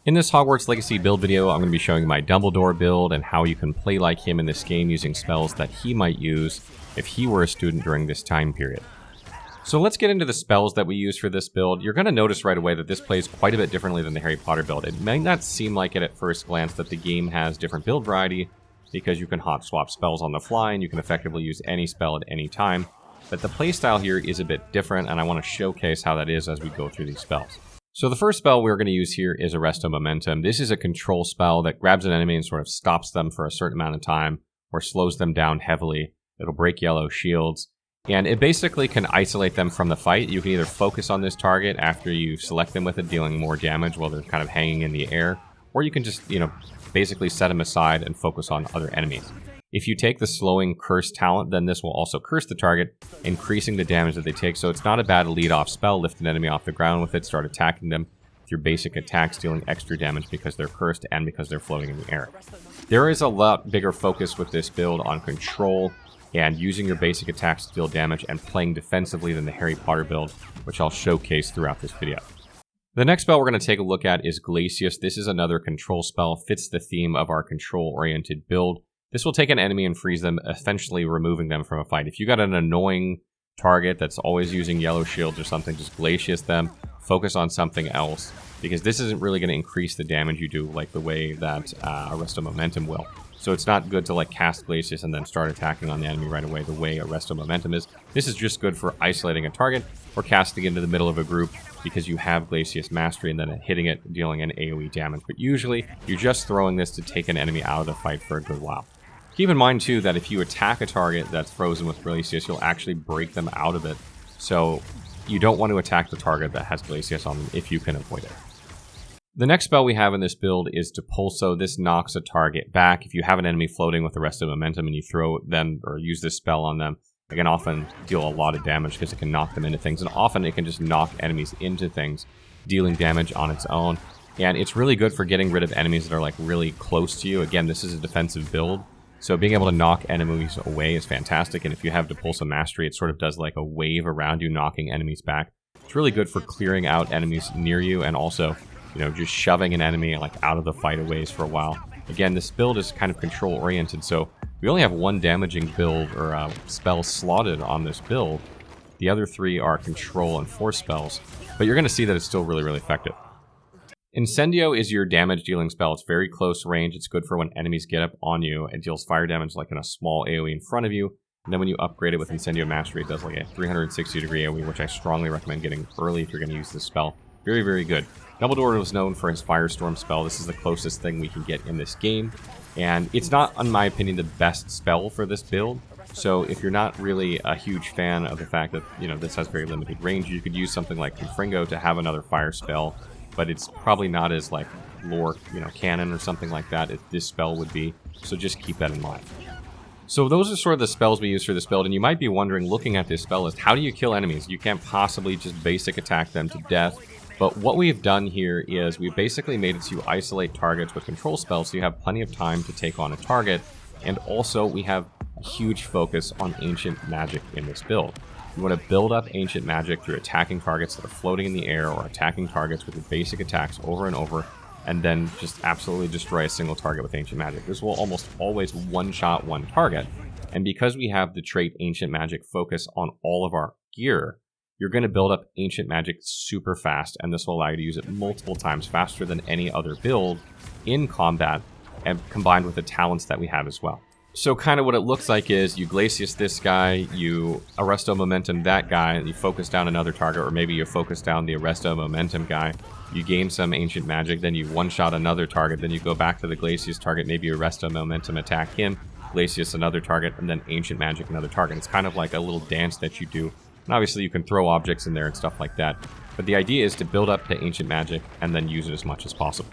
In this Hogwarts Legacy Build video, I'm going to be showing my Dumbledore build and how you can play like him in this game using spells that he might use if he were a student during this time period. So let's get into the spells that we use for this build. You're going to notice right away that this plays quite a bit differently than the Harry Potter build. It may not seem like it at first glance that the game has different build variety because you can hot swap spells on the fly and you can effectively use any spell at any time. But the playstyle here is a bit different, and I want to showcase how that is as we go through these spells. So the first spell we're going to use here is Arresto Momentum. This is a control spell that grabs an enemy and sort of stops them for a certain amount of time or slows them down heavily. It'll break yellow shields, and it basically can isolate them from the fight. You can either focus on this target after you select them with it, dealing more damage while they're kind of hanging in the air, or you can just, basically set them aside and focus on other enemies. If you take the slowing curse talent, then this will also curse the target, increasing the damage that they take. So it's not a bad lead-off spell. Lift an enemy off the ground with it, start attacking them with your basic attacks, dealing extra damage because they're cursed and because they're floating in the air. There is a lot bigger focus with this build on control and using your basic attacks to deal damage and playing defensively than the Harry Potter build, which I'll showcase throughout this video. The next spell we're going to take a look at is Glacius. This is another control spell, fits the theme of our control-oriented build. This will take an enemy and freeze them, essentially removing them from a fight. If you got an annoying target that's always using yellow shields or something, just Glacius them, focus on something else, because this isn't really going to increase the damage you do like the way that Arresto Momentum will. So it's not good to cast Glacius and then start attacking on the enemy right away the way Arresto Momentum is. This is just good for isolating a target or casting into the middle of a group because you have Glacius Mastery and then hitting it, dealing an AoE damage. But usually, you're just throwing this to take an enemy out of the fight for a good while. Keep in mind, too, that if you attack a target that's frozen with Glacius, you'll actually break them out of it. So you don't want to attack the target that has Glacius on them if you can avoid it. The next spell we have in this build is Depulso. This knocks a target back. If you have an enemy floating with Arresto Momentum and you throw them or use this spell on them, it can often deal a lot of damage because it can knock them into things. And often it can just knock enemies into things, dealing damage on its own. And it's really good for getting rid of enemies that are really close to you. Again, this is a defensive build. So being able to knock enemies away is fantastic, and if you have Depulso Mastery, it sort of does like a wave around you, knocking enemies back. It's really good for clearing out enemies near you, and also, just shoving an enemy out of the fight a ways for a while. Again, this build is kind of control-oriented, so we only have one damaging build or spell slotted on this build. The other three are control and force spells, but you're going to see that it's still really, really effective. Incendio is your damage dealing spell. It's very close range. It's good for when enemies get up on you. It deals fire damage in a small AoE in front of you. And then when you upgrade it with Incendio Mastery, it does a 360 degree AoE, which I strongly recommend getting early if you're going to use this spell. Very, very good. Dumbledore was known for his Firestorm spell. This is the closest thing we can get in this game. And it's not, in my opinion, the best spell for this build. So if you're not really a huge fan of the fact that, this has very limited range, you could use something like Confringo to have another fire spell. But it's probably not as lore, canon or something like that as this spell would be. So just keep that in mind. So those are sort of the spells we use for this build, and you might be wondering, looking at this spell list, how do you kill enemies? You can't possibly just basic attack them to death. But what we've done here is we've basically made it so you isolate targets with control spells so you have plenty of time to take on a target. And also we have a huge focus on ancient magic in this build. You want to build up ancient magic through attacking targets that are floating in the air or attacking targets with your basic attacks over and over, and then just absolutely destroy a single target with ancient magic. This will almost always one-shot one target, and because we have the trait ancient magic focus on all of our gear, you're going to build up ancient magic super fast, and this will allow you to use it multiple times faster than any other build in combat, and combined with the talents that we have as well. So kind of what it looks like is you Glacius this guy, you Arresto Momentum that guy, you focus down another target, or maybe you focus down the Arresto Momentum guy, you gain some ancient magic, then you one-shot another target, then you go back to the Glacius target, maybe you Arresto Momentum attack him, Glacius another target, and then ancient magic another target. It's kind of like a little dance that you do. And obviously you can throw objects in there and stuff like that. But the idea is to build up to ancient magic and then use it as much as possible.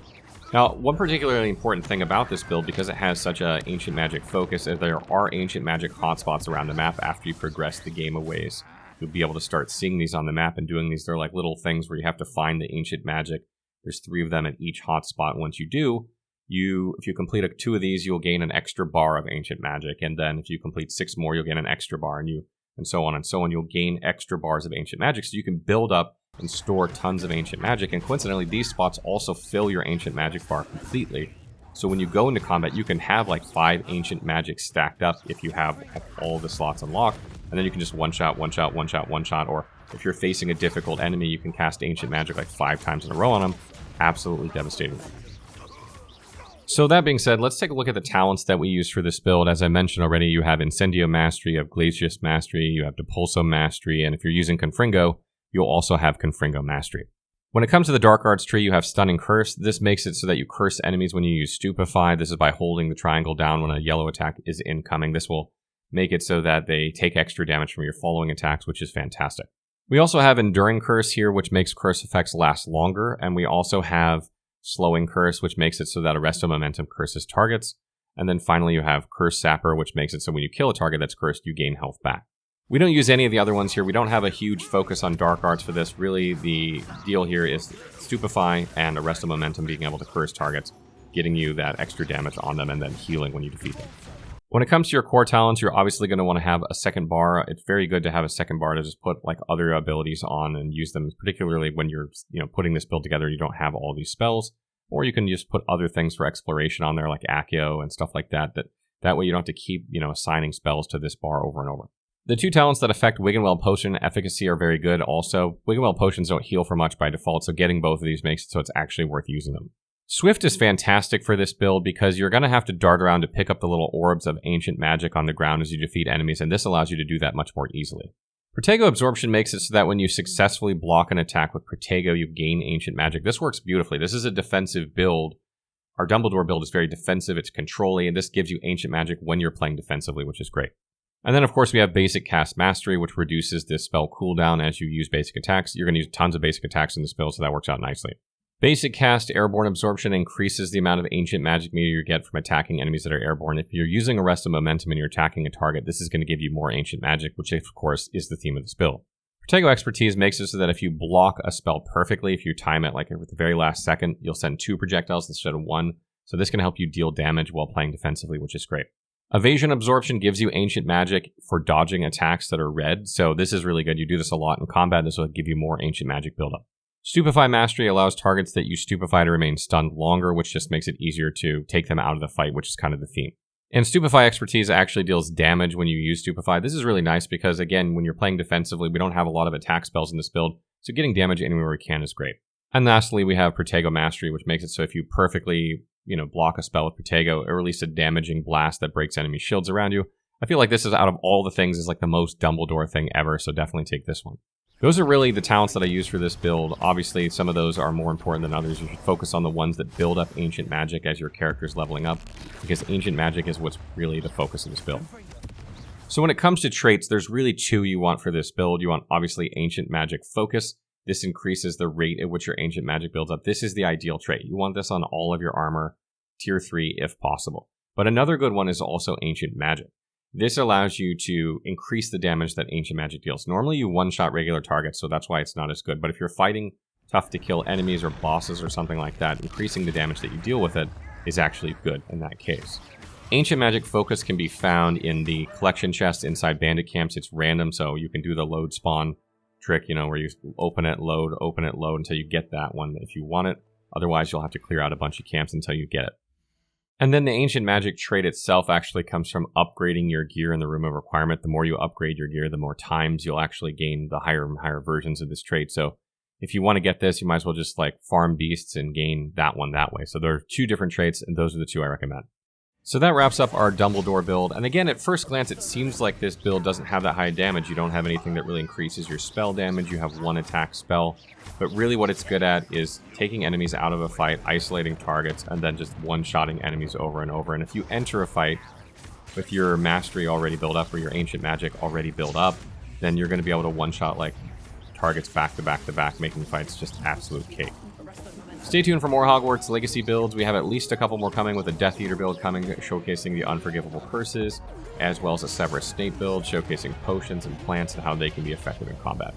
Now, one particularly important thing about this build, because it has such an ancient magic focus, is there are ancient magic hotspots around the map after you progress the game a ways. You'll be able to start seeing these on the map and doing these. They're like little things where you have to find the ancient magic. There's 3 of them at each hotspot. Once you do, if you complete 2 of these, you'll gain an extra bar of ancient magic. And then if you complete 6 more, you'll gain an extra bar. And so on and so on. You'll gain extra bars of ancient magic, so you can build up and store tons of ancient magic, and coincidentally these spots also fill your ancient magic bar completely. So when you go into combat, you can have like 5 ancient magic stacked up if you have all the slots unlocked, and then you can just one-shot, one-shot, one-shot, one-shot, or if you're facing a difficult enemy, you can cast ancient magic like 5 times in a row on them. Absolutely devastating. So that being said, let's take a look at the talents that we use for this build. As I mentioned already, you have Incendio Mastery, you have Glacius Mastery, you have Depulso Mastery, and if you're using Confringo, you'll also have Confringo Mastery. When it comes to the Dark Arts tree, you have Stunning Curse. This makes it so that you curse enemies when you use Stupefy. This is by holding the triangle down when a yellow attack is incoming. This will make it so that they take extra damage from your following attacks, which is fantastic. We also have Enduring Curse here, which makes curse effects last longer, and we also have Slowing Curse, which makes it so that Arresto Momentum curses targets. And then finally you have Curse Sapper, which makes it so when you kill a target that's cursed, you gain health back. We don't use any of the other ones here. We don't have a huge focus on Dark Arts for this. Really, the deal here is Stupefy and Arresto Momentum being able to curse targets, getting you that extra damage on them, and then healing when you defeat them. When it comes to your core talents, you're obviously going to want to have a second bar. It's very good to have a second bar to just put like other abilities on and use them, particularly when you're putting this build together. You don't have all these spells, or you can just put other things for exploration on there, like Accio and stuff like that. That way you don't have to keep assigning spells to this bar over and over. The 2 talents that affect Wiggenweld Potion efficacy are very good also. Wiggenweld Potions don't heal for much by default, so getting both of these makes it so it's actually worth using them. Swift is fantastic for this build because you're going to have to dart around to pick up the little orbs of ancient magic on the ground as you defeat enemies, and this allows you to do that much more easily. Protego Absorption makes it so that when you successfully block an attack with Protego, you gain ancient magic. This works beautifully. This is a defensive build. Our Dumbledore build is very defensive, it's control-y, and this gives you ancient magic when you're playing defensively, which is great. And then, of course, we have Basic Cast Mastery, which reduces this spell cooldown as you use basic attacks. You're going to use tons of basic attacks in this build, so that works out nicely. Basic Cast Airborne Absorption increases the amount of ancient magic meter you get from attacking enemies that are airborne. If you're using Arresto Momentum and you're attacking a target, this is going to give you more ancient magic, which, of course, is the theme of this build. Protego Expertise makes it so that if you block a spell perfectly, if you time it like at the very last second, you'll send 2 projectiles instead of 1. So this can help you deal damage while playing defensively, which is great. Evasion Absorption gives you ancient magic for dodging attacks that are red, so this is really good. You do this a lot in combat. This will give you more ancient magic buildup. Stupefy Mastery allows targets that you stupefy to remain stunned longer, which just makes it easier to take them out of the fight, which is kind of the theme. And Stupefy Expertise actually deals damage when you use Stupefy. This is really nice because, again, when you're playing defensively, we don't have a lot of attack spells in this build, so getting damage anywhere we can is great. And lastly, we have Protego Mastery, which makes it so if you perfectly block a spell with Protego, it releases a damaging blast that breaks enemy shields around you. I feel like this is, out of all the things, is like the most Dumbledore thing ever, so definitely take this one. Those are really the talents that I use for this build. Obviously, some of those are more important than others. You should focus on the ones that build up ancient magic as your character's leveling up, because ancient magic is what's really the focus of this build. So when it comes to traits, there's really 2 you want for this build. You want, obviously, Ancient Magic Focus. This increases the rate at which your ancient magic builds up. This is the ideal trait. You want this on all of your armor, tier 3 if possible. But another good one is also Ancient Magic. This allows you to increase the damage that ancient magic deals. Normally you one-shot regular targets, so that's why it's not as good. But if you're fighting tough to kill enemies or bosses or something like that, increasing the damage that you deal with it is actually good in that case. Ancient Magic Focus can be found in the collection chest inside bandit camps. It's random, so you can do the load spawn trick, where you open it, load until you get that one if you want it. Otherwise, you'll have to clear out a bunch of camps until you get it. And then the Ancient Magic trait itself actually comes from upgrading your gear in the Room of Requirement. The more you upgrade your gear, the more times you'll actually gain the higher and higher versions of this trait. So if you want to get this, you might as well just farm beasts and gain that one that way. So there are 2 different traits, and those are the 2 I recommend. So that wraps up our Dumbledore build. And again, at first glance, it seems like this build doesn't have that high damage. You don't have anything that really increases your spell damage. You have 1 attack spell. But really what it's good at is taking enemies out of a fight, isolating targets, and then just one-shotting enemies over and over. And if you enter a fight with your mastery already built up or your ancient magic already built up, then you're going to be able to one-shot targets back to back to back, making fights just absolute cake. Stay tuned for more Hogwarts Legacy builds. We have at least a couple more coming, with a Death Eater build coming, showcasing the Unforgivable Curses, as well as a Severus Snape build, showcasing potions and plants and how they can be effective in combat.